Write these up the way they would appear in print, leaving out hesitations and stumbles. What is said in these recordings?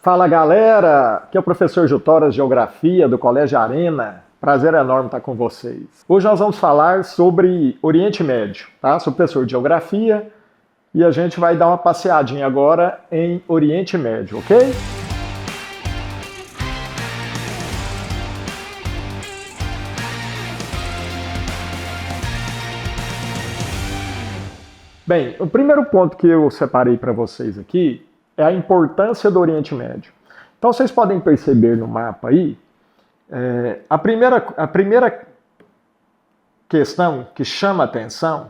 Fala galera, aqui é o professor Jutoras de Geografia do Colégio Arena. Prazer enorme estar com vocês. Hoje nós vamos falar sobre Oriente Médio, tá? Sou professor de Geografia e a gente vai dar uma passeadinha agora em Oriente Médio, ok? Bem, o primeiro ponto que eu separei para vocês aqui é a importância do Oriente Médio. Então vocês podem perceber no mapa aí, a primeira questão que chama atenção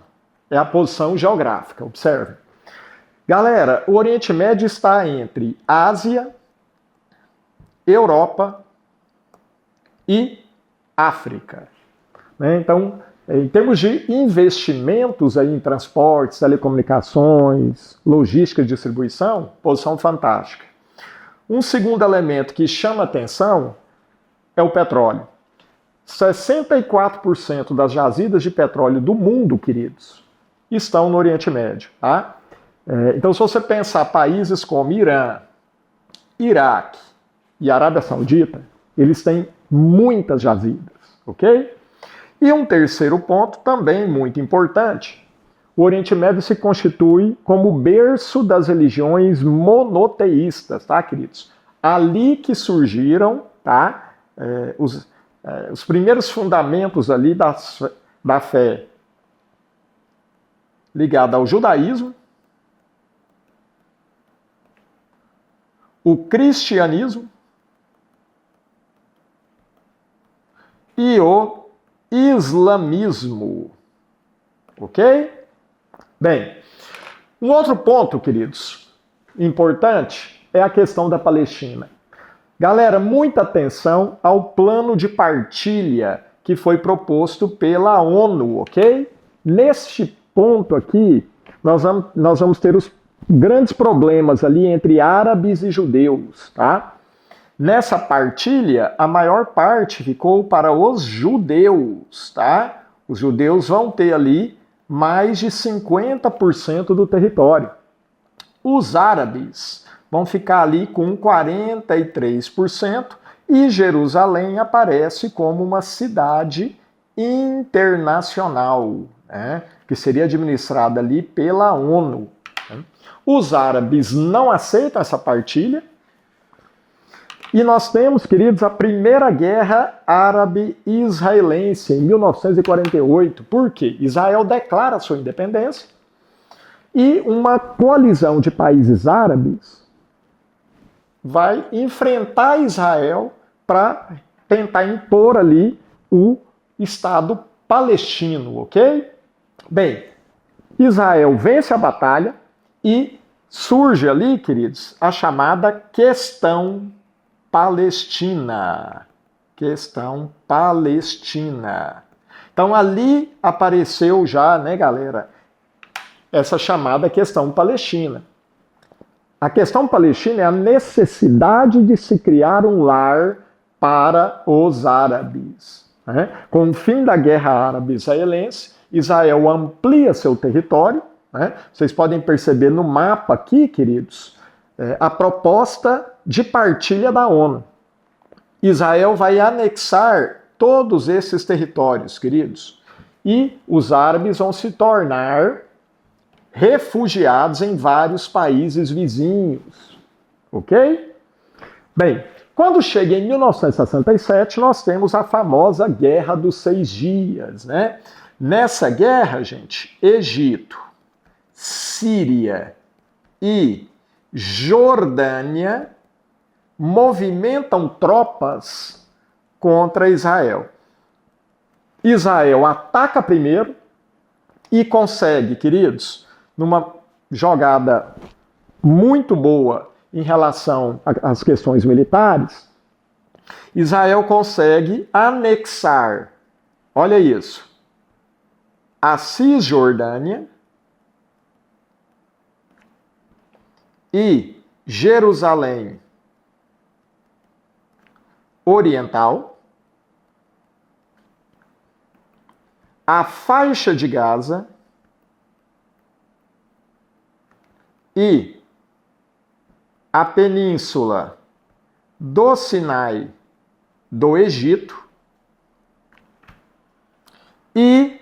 é a posição geográfica. Observe. Galera, o Oriente Médio está entre Ásia, Europa e África. Então, em termos de investimentos aí em transportes, telecomunicações, logística e distribuição, posição fantástica. Um segundo elemento que chama atenção é o petróleo. 64% das jazidas de petróleo do mundo, queridos, estão no Oriente Médio. Tá? Então, se você pensar países como Irã, Iraque e Arábia Saudita, eles têm muitas jazidas, ok? E um terceiro ponto, também muito importante, o Oriente Médio se constitui como berço das religiões monoteístas, tá, queridos? Ali que surgiram, tá, os primeiros fundamentos ali da fé ligada ao judaísmo, o cristianismo e o islamismo, ok? Bem, um outro ponto, queridos, importante é a questão da Palestina. Galera, muita atenção ao plano de partilha que foi proposto pela ONU, ok? Neste ponto aqui, nós vamos ter os grandes problemas ali entre árabes e judeus, tá? Nessa partilha, a maior parte ficou para os judeus, tá? Os judeus vão ter ali mais de 50% do território. Os árabes vão ficar ali com 43% e Jerusalém aparece como uma cidade internacional, né? Que seria administrada ali pela ONU. Né? Os árabes não aceitam essa partilha. E nós temos, queridos, a Primeira Guerra Árabe-Israelense, em 1948. Por quê? Israel declara sua independência e uma coalizão de países árabes vai enfrentar Israel para tentar impor ali o Estado palestino, ok? Bem, Israel vence a batalha e surge ali, queridos, a chamada questão Palestina. Questão Palestina. Então ali apareceu já, né, galera, essa chamada questão Palestina. A questão Palestina é a necessidade de se criar um lar para os árabes. Né? Com o fim da Guerra Árabe-Israelense, Israel amplia seu território. Né? Vocês podem perceber no mapa aqui, queridos, a proposta de partilha da ONU. Israel vai anexar todos esses territórios, queridos, e os árabes vão se tornar refugiados em vários países vizinhos, ok? Bem, quando chega em 1967, nós temos a famosa Guerra dos 6 Dias, né? Nessa guerra, gente, Egito, Síria e Jordânia movimentam tropas contra Israel. Israel ataca primeiro e consegue, queridos, numa jogada muito boa em relação às questões militares, Israel consegue anexar, olha isso, a Cisjordânia e Jerusalém Oriental, a faixa de Gaza e a Península do Sinai do Egito e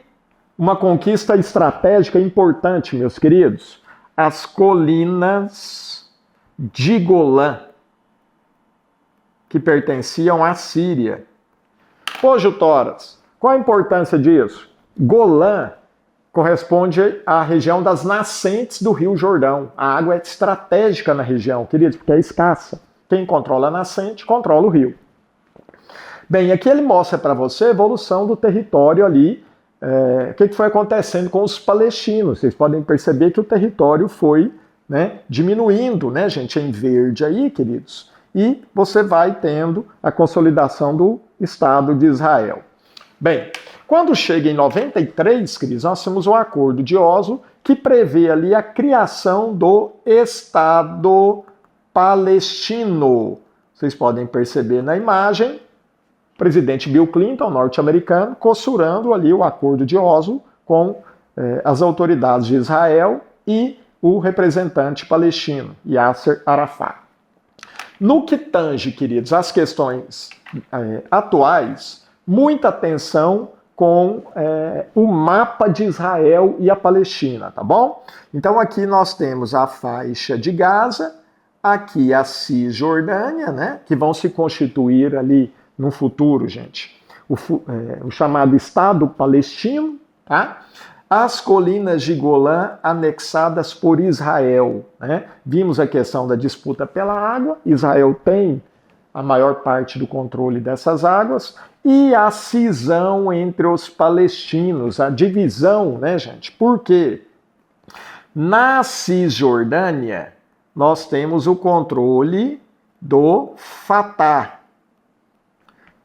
uma conquista estratégica importante, meus queridos, as colinas de Golã, que pertenciam à Síria. Ô, Jutoras, qual a importância disso? Golã corresponde à região das nascentes do Rio Jordão. A água é estratégica na região, queridos, porque é escassa. Quem controla a nascente, controla o rio. Bem, aqui ele mostra para você a evolução do território ali, o que foi acontecendo com os palestinos. Vocês podem perceber que o território foi, né, diminuindo, né, gente, em verde aí, queridos. E você vai tendo a consolidação do Estado de Israel. Bem, quando chega em 93, queridos, nós temos o Acordo de Oslo, que prevê ali a criação do Estado palestino. Vocês podem perceber na imagem, o presidente Bill Clinton, norte-americano, costurando ali o Acordo de Oslo com as autoridades de Israel e o representante palestino, Yasser Arafat. No que tange, queridos, as questões atuais, muita atenção com o mapa de Israel e a Palestina, tá bom? Então aqui nós temos a faixa de Gaza, aqui a Cisjordânia, né, que vão se constituir ali no futuro, gente, o chamado Estado palestino, tá? As colinas de Golã anexadas por Israel, né? Vimos a questão da disputa pela água, Israel tem a maior parte do controle dessas águas, e a cisão entre os palestinos, a divisão, né, gente? Por quê? Na Cisjordânia, nós temos o controle do Fatah,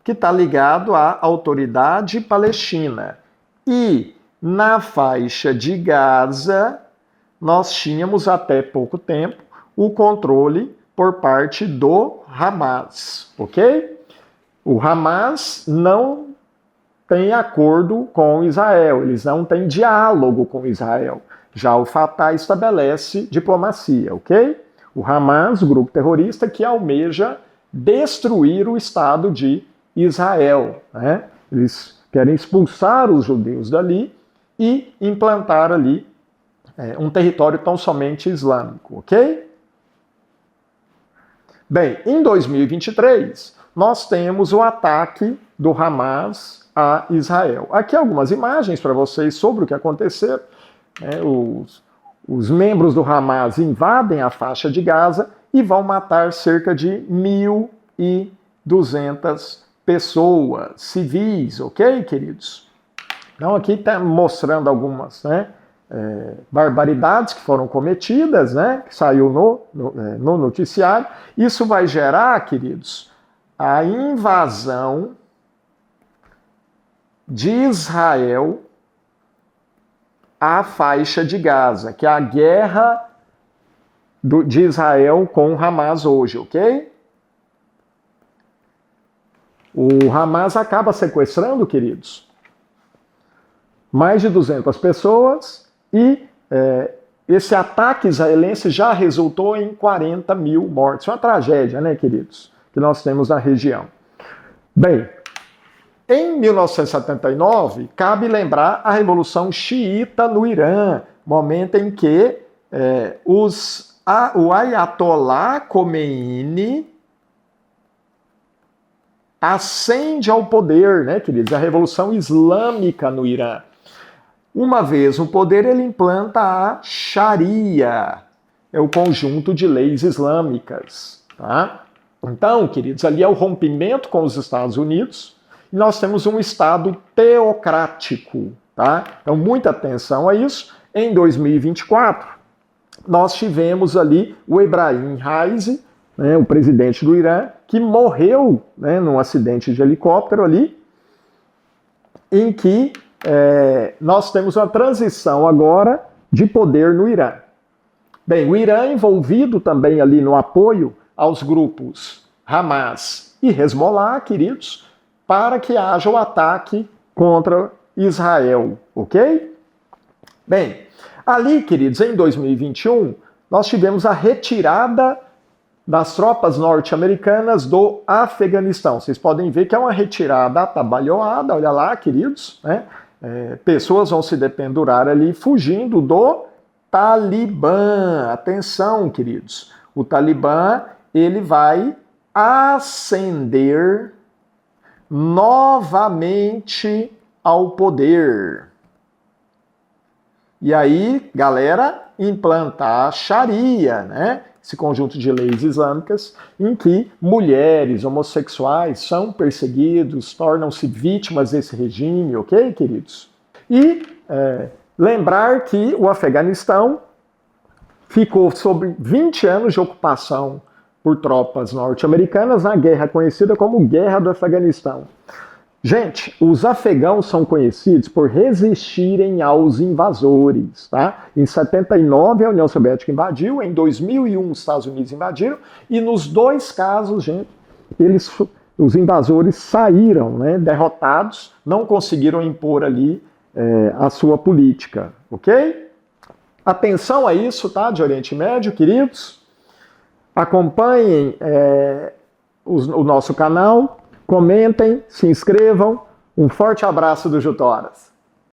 que está ligado à autoridade palestina. E na faixa de Gaza, nós tínhamos até pouco tempo o controle por parte do Hamas, ok? O Hamas não tem acordo com Israel, eles não têm diálogo com Israel. Já o Fatah estabelece diplomacia, ok? O Hamas, grupo terrorista que almeja destruir o Estado de Israel, né? Eles querem expulsar os judeus dali e implantar ali um território tão somente islâmico, ok? Bem, em 2023, nós temos o ataque do Hamas a Israel. Aqui algumas imagens para vocês sobre o que aconteceu. Os membros do Hamas invadem a faixa de Gaza e vão matar cerca de 1.200 pessoas civis, ok, queridos? Então aqui está mostrando algumas, né, barbaridades que foram cometidas, né, que saiu no noticiário. Isso vai gerar, queridos, a invasão de Israel à faixa de Gaza, que é a guerra de Israel com o Hamas hoje, ok? O Hamas acaba sequestrando, queridos, mais de 200 pessoas e esse ataque israelense já resultou em 40 mil mortes. É uma tragédia, né, queridos, que nós temos na região. Bem, em 1979, cabe lembrar a Revolução Xiita no Irã, momento em que o Ayatollah Khomeini ascende ao poder, né, queridos? A Revolução Islâmica no Irã. Uma vez no poder, ele implanta a Sharia, é o conjunto de leis islâmicas, tá? Então, queridos, ali é o rompimento com os Estados Unidos e nós temos um Estado teocrático, tá? Então, muita atenção a isso. Em 2024, nós tivemos ali o Ebrahim Raisi, né, o presidente do Irã, que morreu, né, num acidente de helicóptero ali, em que nós temos uma transição agora de poder no Irã. Bem, o Irã envolvido também ali no apoio aos grupos Hamas e Hezbollah, queridos, para que haja o ataque contra Israel, ok? Bem, ali, queridos, em 2021, nós tivemos a retirada das tropas norte-americanas do Afeganistão. Vocês podem ver que é uma retirada atabalhoada, olha lá, queridos, né? Pessoas vão se dependurar ali fugindo do Talibã. Atenção, queridos. O Talibã, ele vai ascender novamente ao poder. E aí, galera, implantar a Sharia, né? Esse conjunto de leis islâmicas em que mulheres, homossexuais são perseguidos, tornam-se vítimas desse regime, ok, queridos? E lembrar que o Afeganistão ficou sob 20 anos de ocupação por tropas norte-americanas na guerra conhecida como Guerra do Afeganistão. Gente, os afegãos são conhecidos por resistirem aos invasores, tá? Em 79 a União Soviética invadiu, em 2001 os Estados Unidos invadiram, e nos dois casos, gente, os invasores saíram, né, derrotados, não conseguiram impor ali a sua política, ok? Atenção a isso, tá, de Oriente Médio, queridos. Acompanhem o nosso canal. Comentem, se inscrevam. Um forte abraço do Jutoras.